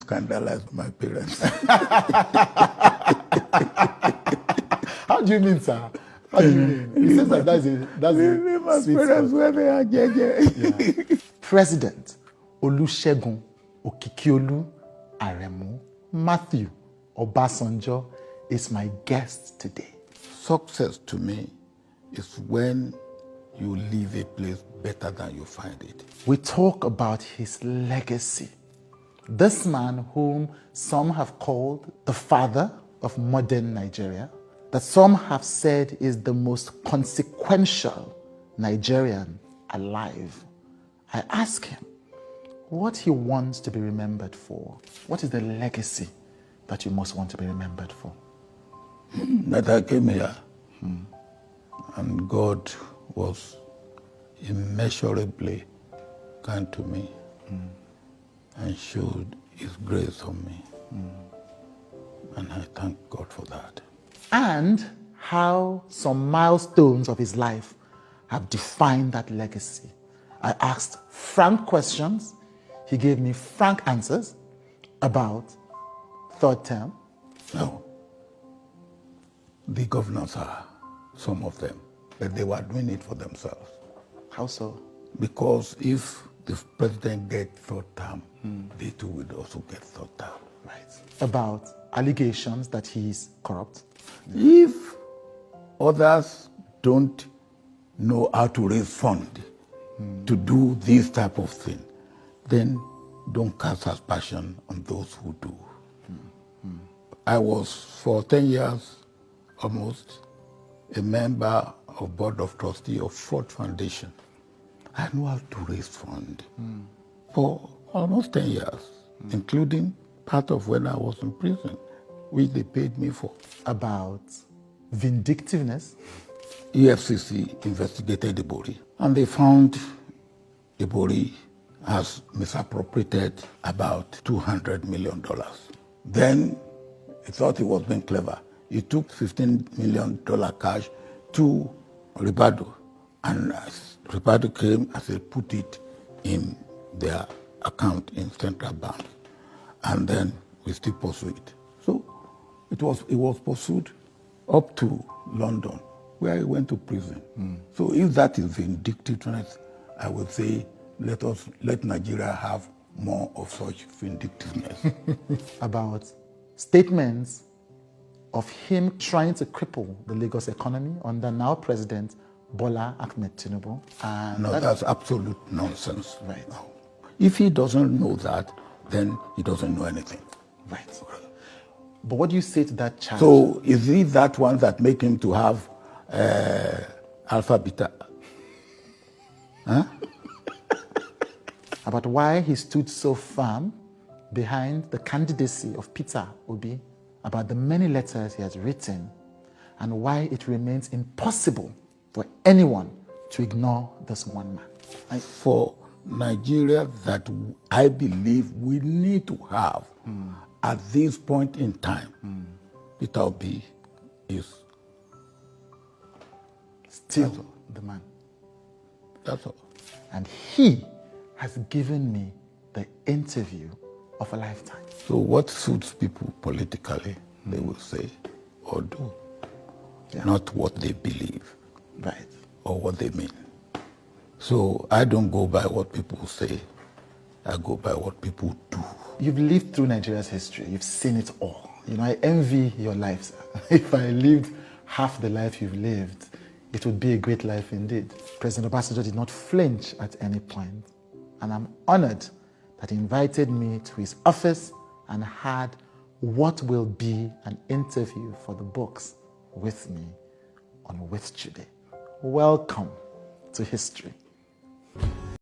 scandalize my parents. How do you mean, sir? How do you mean? He says that that's My sweet parents, spot. where they are, Yeah. President Olusegun Okikiolu Aremu Matthew Obasanjo is my guest today. Success to me is when you leave a place better than you find it. We talk about his legacy. This man whom some have called the father of modern Nigeria, that some have said is the most consequential Nigerian alive. I ask him what he wants to be remembered for. What is the legacy that you most want to be remembered for? That I came here and God was immeasurably kind to me and showed his grace on me. And I thank God for that. And how some milestones of his life have defined that legacy. I asked frank questions. He gave me frank answers about third term. Now, the governors are some of them, but they were doing it for themselves. How so? Because if the president gets third term, they too will also get third term. Right. About allegations that he is corrupt. If others don't know how to raise funds to do this type of thing, then don't cast aspersion on those who do. I was, for 10 years almost, a member of Board of Trustees of Ford Foundation. I know how to raise funds for almost 10 years, including part of when I was in prison, which they paid me for. About vindictiveness. EFCC investigated Ibori, and they found Ibori has misappropriated about $200 million. Then he thought he was being clever. He took $15 million cash to Ribado, and Ribado came as they put it in their account in Central Bank, and then we still pursue it. So it was pursued up to London, where he went to prison. So if that is vindictiveness, I would say let Nigeria have more of such vindictiveness. About statements of him trying to cripple the Lagos economy under now President Bola Ahmed Tinubu. And No, that's absolute nonsense. Right. No. If he doesn't know that, then he doesn't know anything. Right. But what do you say to that charge? So is he that one that make him to have alpha beta? Huh? About why he stood so firm behind the candidacy of Peter Obi, about the many letters he has written, and why it remains impossible for anyone to ignore this one man. For Nigeria that I believe we need to have at this point in time, Peter Obi is Still the man. That's all. And he has given me the interview of a lifetime. So what suits people politically, they will say or do, not what they believe, right, or what they mean. So I don't go by what people say, I go by what people do. You've lived through Nigeria's history, you've seen it all. You know, I envy your life, sir. If I lived half the life you've lived, it would be a great life indeed. President Obasanjo did not flinch at any point, and I'm honored that he invited me to his office and had what will be an interview for the books with me on With Today. Welcome to history.